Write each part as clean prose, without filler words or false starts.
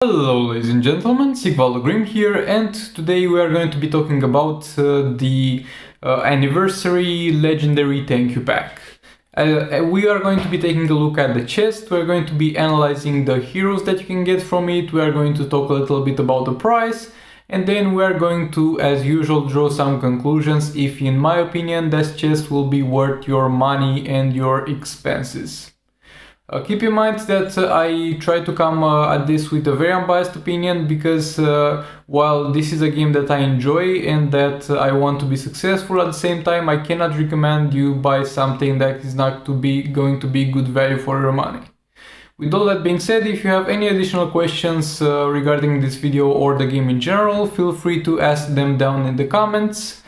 Hello ladies and gentlemen, Sigvaldo here, and today we are going to be talking about the anniversary legendary thank you pack. We are going to be taking a look at the chest, we are going to be analyzing the heroes that you can get from it, we are going to talk a little bit about the price, and then we are going to, as usual, draw some conclusions if in my opinion this chest will be worth your money and your expenses. Keep in mind that I try to come at this with a very unbiased opinion because while this is a game that I enjoy and that I want to be successful, at the same time I cannot recommend you buy something that is not going to be good value for your money. With all that being said, if you have any additional questions regarding this video or the game in general, feel free to ask them down in the comments.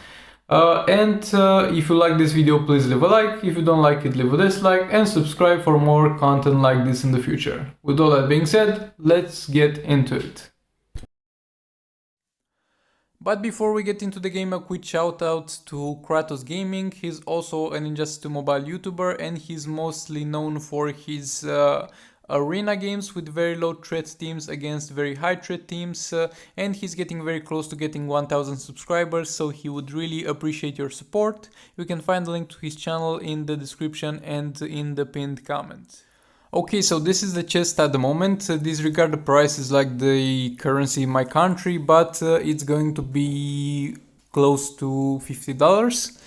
If you like this video, please leave a like. If you don't like it, leave a dislike and subscribe for more content like this in the future. With all that being said, let's get into it. But before we get into the game, a quick shout out to Kratos Gaming. He's also an Injustice 2 Mobile YouTuber and he's mostly known for his arena games with very low threat teams against very high threat teams, and he's getting very close to getting 1000 subscribers, so he would really appreciate your support. You can find the link to his channel in the description and in the pinned comment. Okay, so this is the chest at the moment. Disregard the prices like the currency in my country, but it's going to be close to $50.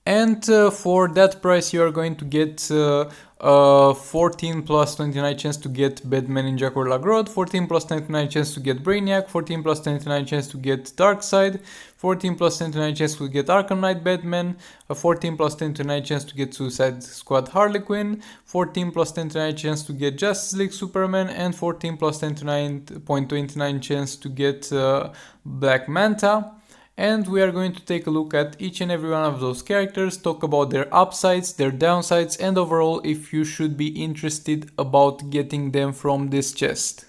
And for that price you are going to get 14 plus 29 chance to get Batman in Jack or Lagrod, 14 plus 29 chance to get Brainiac, 14 plus 29 chance to get Darkside, 14 plus 29 chance to get Arkham Knight Batman, 14 plus 29 chance to get Suicide Squad Harlequin, 14 plus 29 chance to get Justice League Superman, and 14 plus 29.29 chance to get Black Manta. And we are going to take a look at each and every one of those characters, talk about their upsides, their downsides, and overall if you should be interested about getting them from this chest.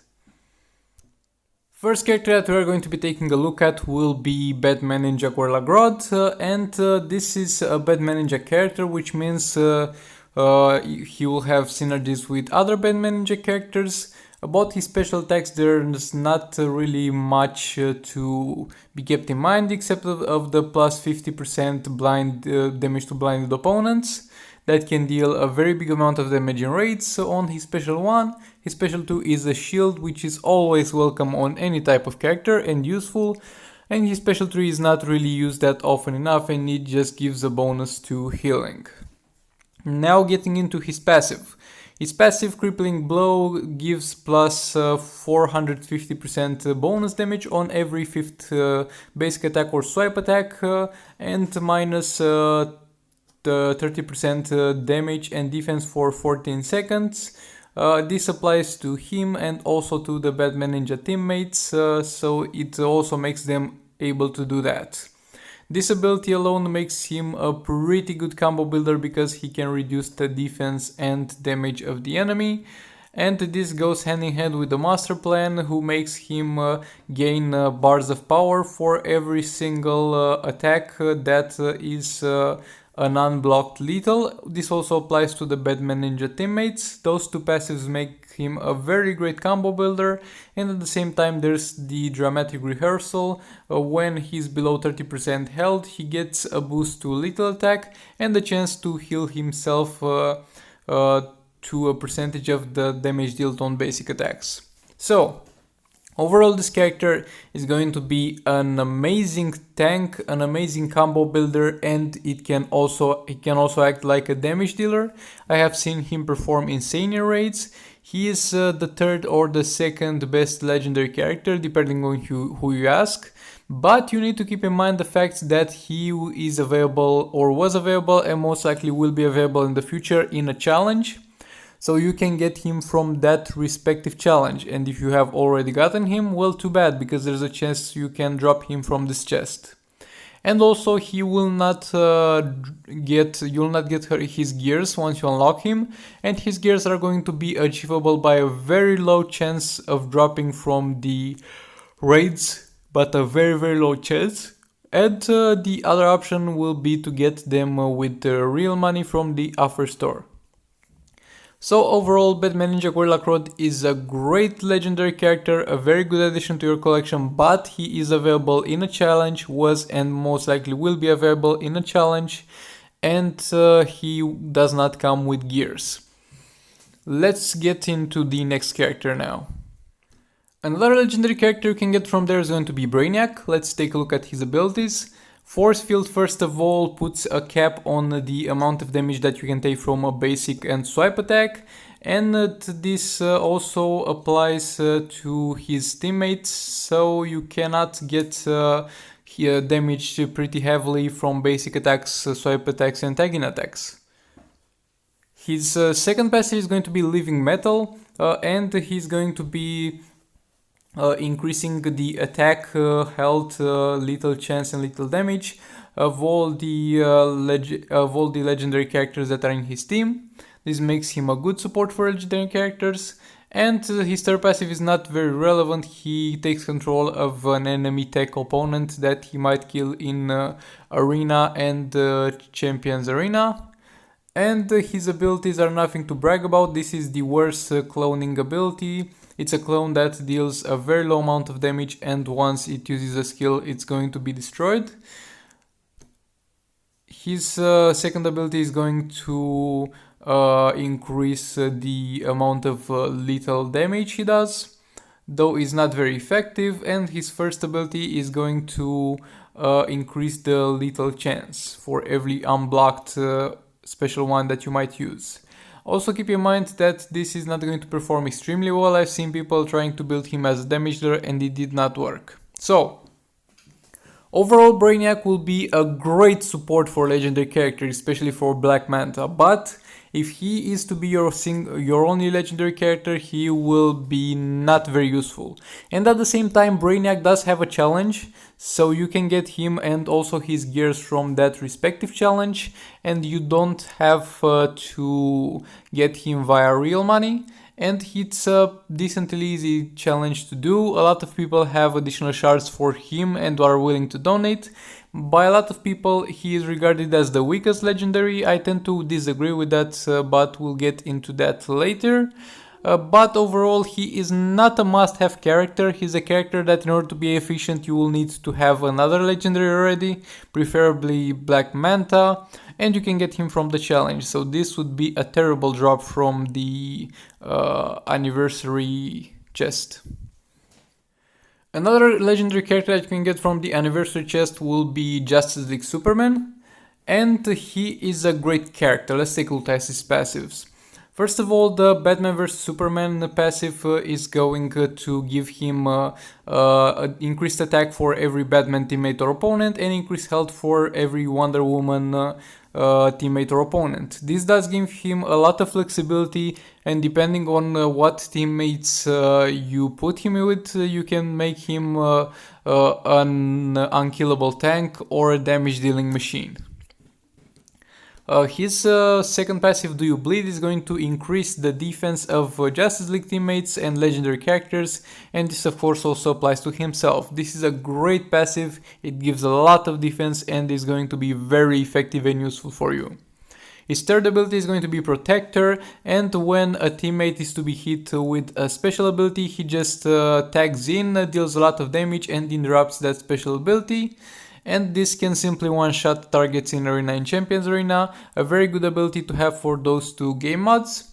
First character that we are going to be taking a look at will be Batman Ninja Lagrod, and this is a Batman Ninja character, which means he will have synergies with other Batman Ninja characters. About his special attacks, there's not really much to be kept in mind, except of the plus 50% blind damage to blinded opponents. That can deal a very big amount of damage in raids. So on his special 1, his special 2 is a shield, which is always welcome on any type of character and useful. And his special 3 is not really used that often enough and it just gives a bonus to healing. Now getting into his passive. His passive Crippling Blow gives plus 450% bonus damage on every 5th basic attack or swipe attack and minus 30% damage and defense for 14 seconds. This applies to him and also to the Batman Ninja teammates, so it also makes them able to do that. This ability alone makes him a pretty good combo builder because he can reduce the defense and damage of the enemy. And this goes hand in hand with the master plan, who makes him gain bars of power for every single attack that is a non-blocked lethal. This also applies to the Batman Ninja teammates. Those two passives make him a very great combo builder, and at the same time there's the dramatic rehearsal. When he's below 30% health, he gets a boost to lethal attack and the chance to heal himself to a percentage of the damage dealt on basic attacks. So overall, this character is going to be an amazing tank, an amazing combo builder, and it can also act like a damage dealer. I have seen him perform insane in raids. He is the third or the second best legendary character, depending on who you ask. But you need to keep in mind the fact that he is available or was available and most likely will be available in the future in a challenge. So you can get him from that respective challenge, and if you have already gotten him, well, too bad, because there's a chance you can drop him from this chest. And also he will not you'll not get his gears once you unlock him, and his gears are going to be achievable by a very low chance of dropping from the raids, but a very low chance. And the other option will be to get them with the real money from the offer store. So overall, Batman Ninja Gorilla Grodd is a great legendary character, a very good addition to your collection, but he is available in a challenge, was and most likely will be available in a challenge, and he does not come with gears. Let's get into the next character now. Another legendary character you can get from there is going to be Brainiac. Let's take a look at his abilities. Force Field, first of all, puts a cap on the amount of damage that you can take from a basic and swipe attack, and this also applies to his teammates, so you cannot get damaged pretty heavily from basic attacks, swipe attacks and tagging attacks. His second passive is going to be Living Metal, and he's going to be increasing the attack, health, lethal chance and lethal damage of all the legendary characters that are in his team. This makes him a good support for legendary characters. And his third passive is not very relevant. He takes control of an enemy tech opponent that he might kill in Arena and Champions Arena. And his abilities are nothing to brag about. This is the worst cloning ability. It's a clone that deals a very low amount of damage, and once it uses a skill, it's going to be destroyed. His second ability is going to increase the amount of lethal damage he does, though it's not very effective, and his first ability is going to increase the lethal chance for every unblocked special one that you might use. Also keep in mind that this is not going to perform extremely well. I've seen people trying to build him as a damage dealer and it did not work. So, overall Brainiac will be a great support for legendary characters, especially for Black Manta, but if he is to be your only legendary character, he will be not very useful. And at the same time, Brainiac does have a challenge, so you can get him and also his gears from that respective challenge, and you don't have to get him via real money. And it's a decently easy challenge to do. A lot of people have additional shards for him and are willing to donate. By a lot of people, he is regarded as the weakest legendary. I tend to disagree with that, but we'll get into that later. But overall, he is not a must-have character. He's a character that in order to be efficient, you will need to have another legendary already, preferably Black Manta, and you can get him from the challenge. So this would be a terrible drop from the anniversary chest. Another legendary character that you can get from the anniversary chest will be Justice League Superman, and he is a great character. Let's take a look at his passives. First of all, the Batman vs Superman passive is going to give him increased attack for every Batman teammate or opponent and increased health for every Wonder Woman teammate or opponent. This does give him a lot of flexibility, and depending on what teammates you put him with, you can make him an unkillable tank or a damage dealing machine. His second passive, Do You Bleed, is going to increase the defense of Justice League teammates and legendary characters, and this of course also applies to himself. This is a great passive, it gives a lot of defense and is going to be very effective and useful for you. His third ability is going to be Protector, and when a teammate is to be hit with a special ability, he just tags in, deals a lot of damage and interrupts that special ability. And this can simply one-shot targets in Arena and Champions Arena, a very good ability to have for those two game mods.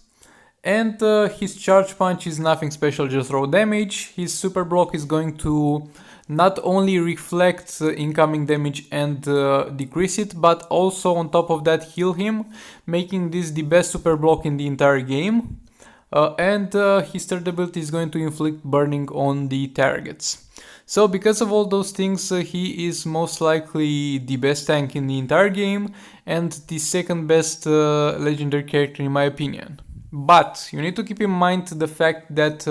And his Charge Punch is nothing special, just raw damage. His Super Block is going to not only reflect incoming damage and decrease it, but also on top of that heal him, making this the best Super Block in the entire game. And his third ability is going to inflict burning on the targets. So because of all those things, he is most likely the best tank in the entire game and the second best legendary character in my opinion. But you need to keep in mind the fact that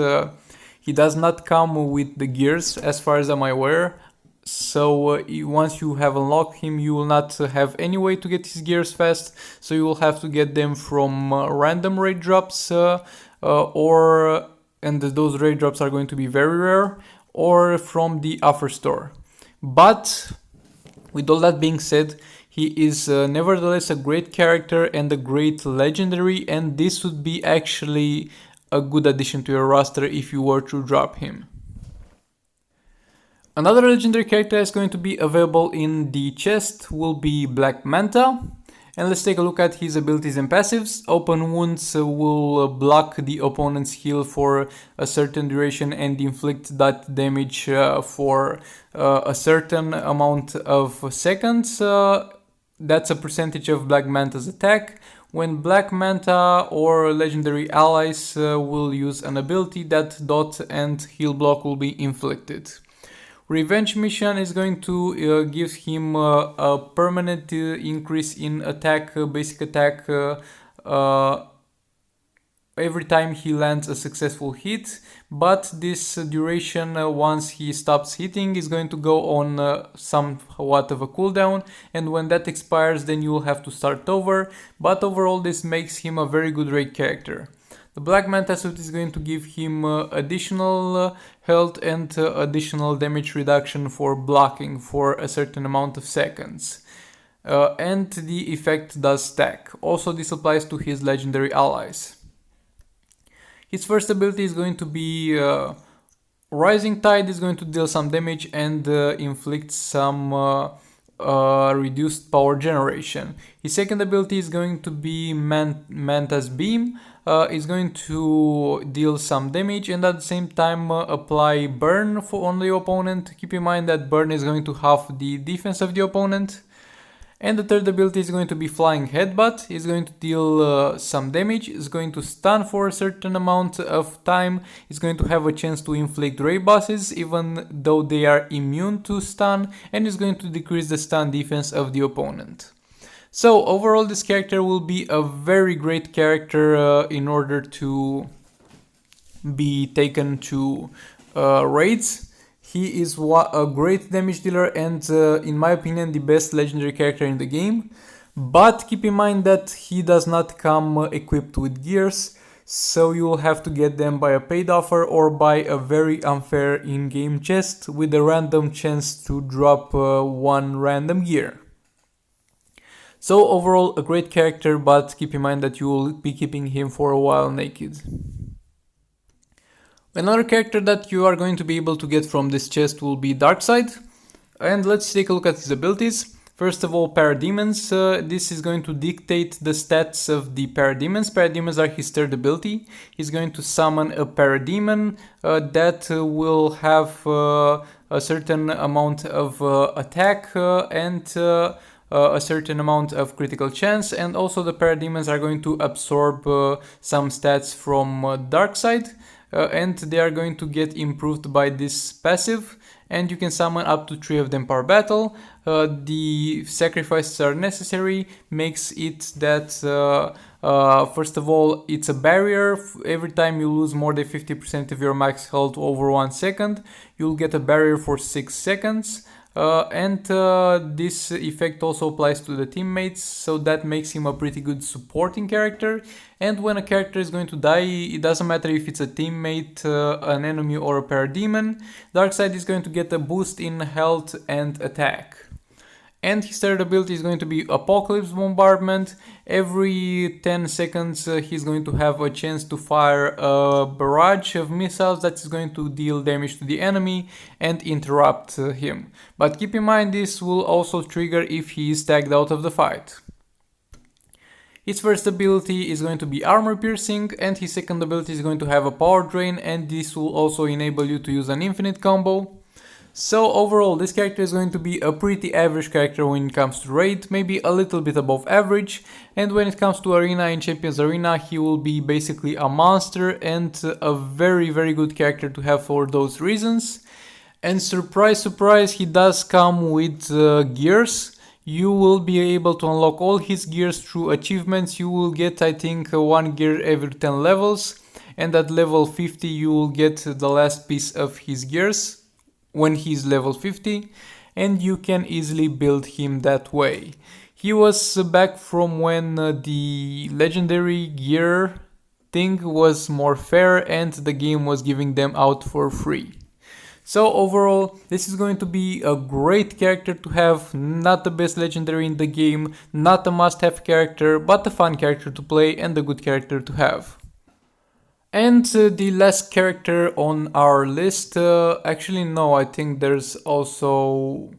he does not come with the gears as far as I'm aware. So once you have unlocked him, you will not have any way to get his gears fast, so you will have to get them from random raid drops and those raid drops are going to be very rare, or from the offer store. But with all that being said, He is nevertheless a great character and a great legendary, and this would be actually a good addition to your roster if you were to drop him. Another legendary character that's going to be available in the chest will be Black Manta. And let's take a look at his abilities and passives. Open Wounds will block the opponent's heal for a certain duration and inflict that damage for a certain amount of seconds. That's a percentage of Black Manta's attack. When Black Manta or legendary allies will use an ability, that dot and heal block will be inflicted. Revenge Mission is going to give him a permanent increase in attack, basic attack, every time he lands a successful hit, but this duration once he stops hitting is going to go on somewhat of a cooldown, and when that expires then you will have to start over, but overall this makes him a very good raid character. The Black Manta suit is going to give him additional health and additional damage reduction for blocking for a certain amount of seconds. And the effect does stack. Also, this applies to his legendary allies. His first ability is going to be Rising Tide, is going to deal some damage and inflict some reduced power generation. His second ability is going to be Manta's Beam. Is going to deal some damage and at the same time apply burn on the opponent. Keep in mind that burn is going to halve the defense of the opponent. And the third ability is going to be Flying Headbutt. It's going to deal some damage. It's going to stun for a certain amount of time. It's going to have a chance to inflict raid bosses even though they are immune to stun, and it's going to decrease the stun defense of the opponent. So overall this character will be a very great character in order to be taken to raids. He is a great damage dealer and in my opinion the best legendary character in the game. But keep in mind that he does not come equipped with gears, so you will have to get them by a paid offer or by a very unfair in-game chest with a random chance to drop one random gear. So overall a great character, but keep in mind that you will be keeping him for a while naked. Another character that you are going to be able to get from this chest will be Darkside. And let's take a look at his abilities. First of all, Parademons. This is going to dictate the stats of the Parademons. Parademons are his third ability. He's going to summon a Parademon that will have a certain amount of attack and a certain amount of critical chance, and also the Parademons are going to absorb some stats from Darkside, and they are going to get improved by this passive, and you can summon up to 3 of them per battle. The sacrifices are necessary, makes it that first of all it's a barrier. Every time you lose more than 50% of your max health over 1 second, you'll get a barrier for 6 seconds. And this effect also applies to the teammates, so that makes him a pretty good supporting character. And when a character is going to die, it doesn't matter if it's a teammate, an enemy or a parademon, Darkside is going to get a boost in health and attack. And his third ability is going to be Apocalypse Bombardment. Every 10 seconds he's going to have a chance to fire a barrage of missiles that is going to deal damage to the enemy and interrupt him. But keep in mind this will also trigger if he is tagged out of the fight. His first ability is going to be Armor Piercing, and his second ability is going to have a Power Drain, and this will also enable you to use an infinite combo. So overall, this character is going to be a pretty average character when it comes to raid, maybe a little bit above average, and when it comes to arena and Champions Arena, he will be basically a monster and a very good character to have for those reasons. And surprise surprise, he does come with gears. You will be able to unlock all his gears through achievements. You will get, I think, 1 gear every 10 levels, and at level 50 you will get the last piece of his gears when he's level 50, and you can easily build him that way. He was back from when the legendary gear thing was more fair and the game was giving them out for free. So overall, this is going to be a great character to have, not the best legendary in the game, not a must-have character, but a fun character to play and a good character to have. And the last character on our list, actually no, I think there's also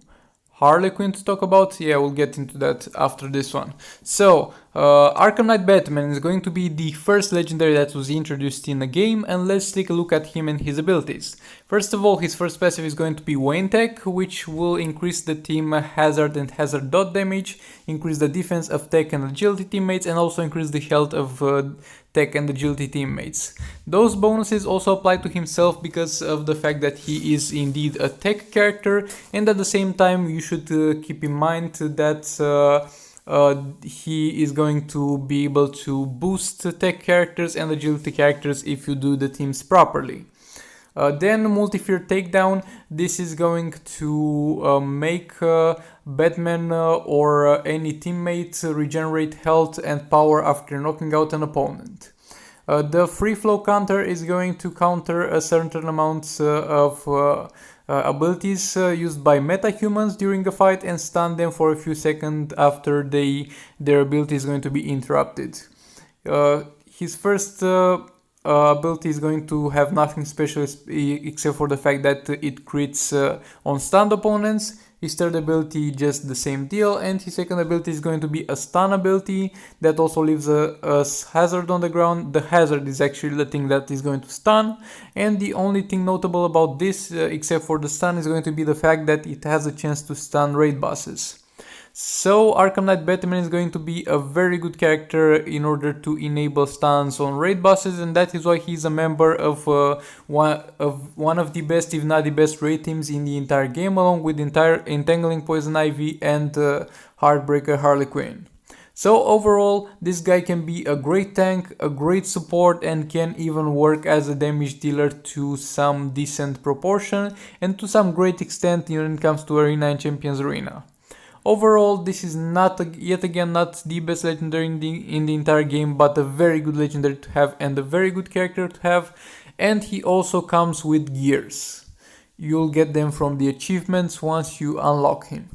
Harlequin to talk about. Yeah, we'll get into that after this one. So, Arkham Knight Batman is going to be the first legendary that was introduced in the game, and let's take a look at him and his abilities. First of all, his first passive is going to be Wayne Tech, which will increase the team hazard and hazard dot damage, increase the defense of Tech and agility teammates, and also increase the health of Tech and agility teammates. Those bonuses also apply to himself because of the fact that he is indeed a Tech character, and at the same time you should keep in mind that he is going to be able to boost Tech characters and agility characters if you do the teams properly. Then multi-fear takedown. This is going to make Batman or any teammate regenerate health and power after knocking out an opponent. The free flow counter is going to counter a certain amount of abilities used by meta-humans during a fight and stun them for a few seconds after their ability is going to be interrupted. His first ability is going to have nothing special except for the fact that it crits on stunned opponents. His third ability just the same deal, and his second ability is going to be a stun ability that also leaves a hazard on the ground. The hazard is actually the thing that is going to stun, and the only thing notable about this except for the stun is going to be the fact that it has a chance to stun raid bosses. So Arkham Knight Batman is going to be a very good character in order to enable stuns on raid bosses, and that is why he's a member of one of the best, if not the best, raid teams in the entire game, along with Entangling Poison Ivy and Heartbreaker Harlequin. So overall, this guy can be a great tank, a great support, and can even work as a damage dealer to some decent proportion and to some great extent when it comes to Arena and Champions Arena. Overall, this is yet again not the best legendary in the entire game, but a very good legendary to have and a very good character to have, and he also comes with gears. You'll get them from the achievements once you unlock him.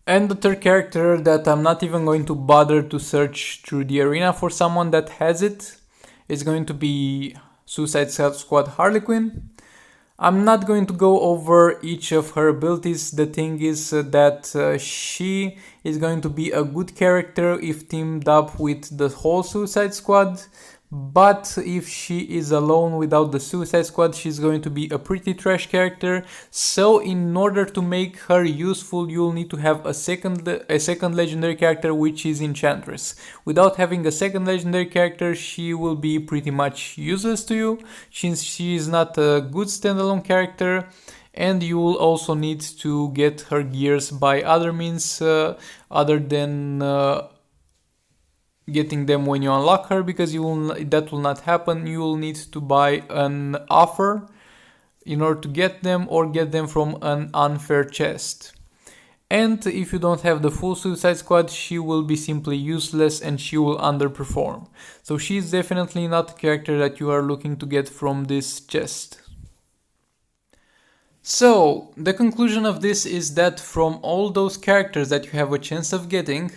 And the third character that I'm not even going to bother to search through the arena for someone that has it is going to be Suicide Squad Harlequin. I'm not going to go over each of her abilities. The thing is that she is going to be a good character if teamed up with the whole Suicide Squad, but if she is alone without the Suicide Squad, she's going to be a pretty trash character. So in order to make her useful, you'll need to have a second legendary character, which is Enchantress. Without having a second legendary character, she will be pretty much useless to you, since she is not a good standalone character, and you will also need to get her gears by other means other than getting them when you unlock her, because that will not happen. You will need to buy an offer in order to get them, or get them from an unfair chest. And if you don't have the full Suicide Squad, she will be simply useless and she will underperform. So she's definitely not a character that you are looking to get from this chest. So the conclusion of this is that from all those characters that you have a chance of getting,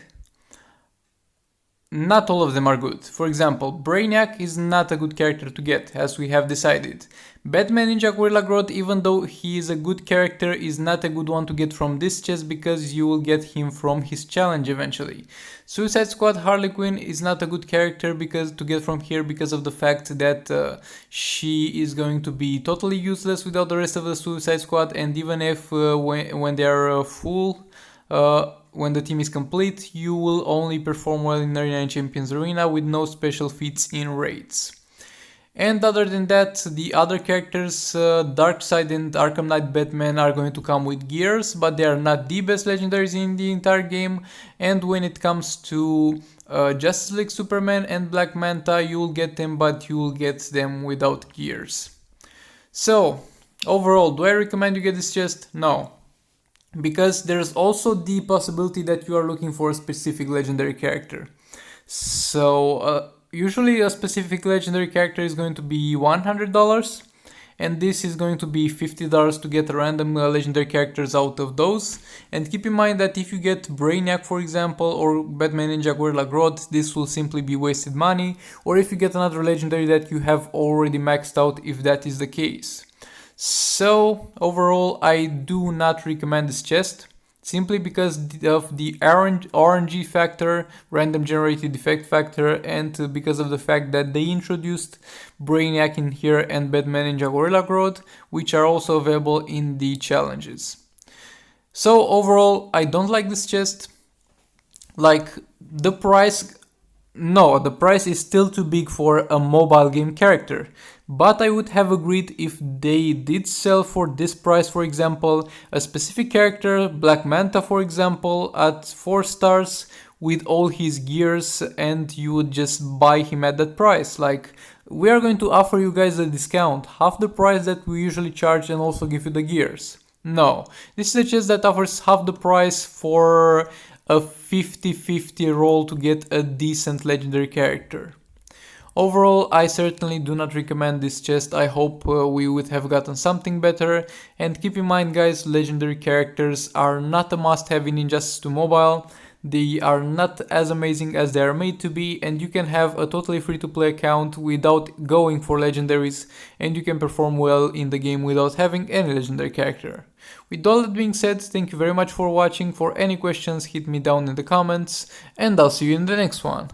not all of them are good. For example, Brainiac is not a good character to get, as we have decided. Batman Ninja Gorilla Grodd, even though he is a good character, is not a good one to get from this chest, because you will get him from his challenge eventually. Suicide Squad Harlequin is not a good character to get from here, because of the fact that she is going to be totally useless without the rest of the Suicide Squad, and even if when they are full, when the team is complete, you will only perform well in Arena and Champions Arena with no special feats in raids. And other than that, the other characters, Darkside and Arkham Knight Batman, are going to come with gears, but they are not the best legendaries in the entire game. And when it comes to Justice League Superman and Black Manta, you will get them, but you will get them without gears. So, overall, do I recommend you get this chest? No. Because there's also the possibility that you are looking for a specific legendary character. So usually a specific legendary character is going to be $100, and this is going to be $50 to get random legendary characters out of those. And keep in mind that if you get Brainiac, for example, or Batman Ninja Gorilla Grodd, this will simply be wasted money, or if you get another legendary that you have already maxed out, if that is the case. So overall, I do not recommend this chest, simply because of the RNG factor, random generated effect factor, and because of the fact that they introduced Brainiac in here and Batman Ninja Gorilla Grodd, which are also available in the challenges. So overall, I don't like this chest. Like, the price is still too big for a mobile game character. But I would have agreed if they did sell for this price, for example, a specific character, Black Manta for example, at 4 stars with all his gears, and you would just buy him at that price. Like, we are going to offer you guys a discount, half the price that we usually charge, and also give you the gears. No, this is a chest that offers half the price for a 50-50 roll to get a decent legendary character. Overall, I certainly do not recommend this chest. I hope we would have gotten something better. And keep in mind guys, legendary characters are not a must-have in Injustice 2 Mobile. They are not as amazing as they are made to be, and you can have a totally free-to-play account without going for legendaries, and you can perform well in the game without having any legendary character. With all that being said, thank you very much for watching. For any questions, hit me down in the comments, and I'll see you in the next one.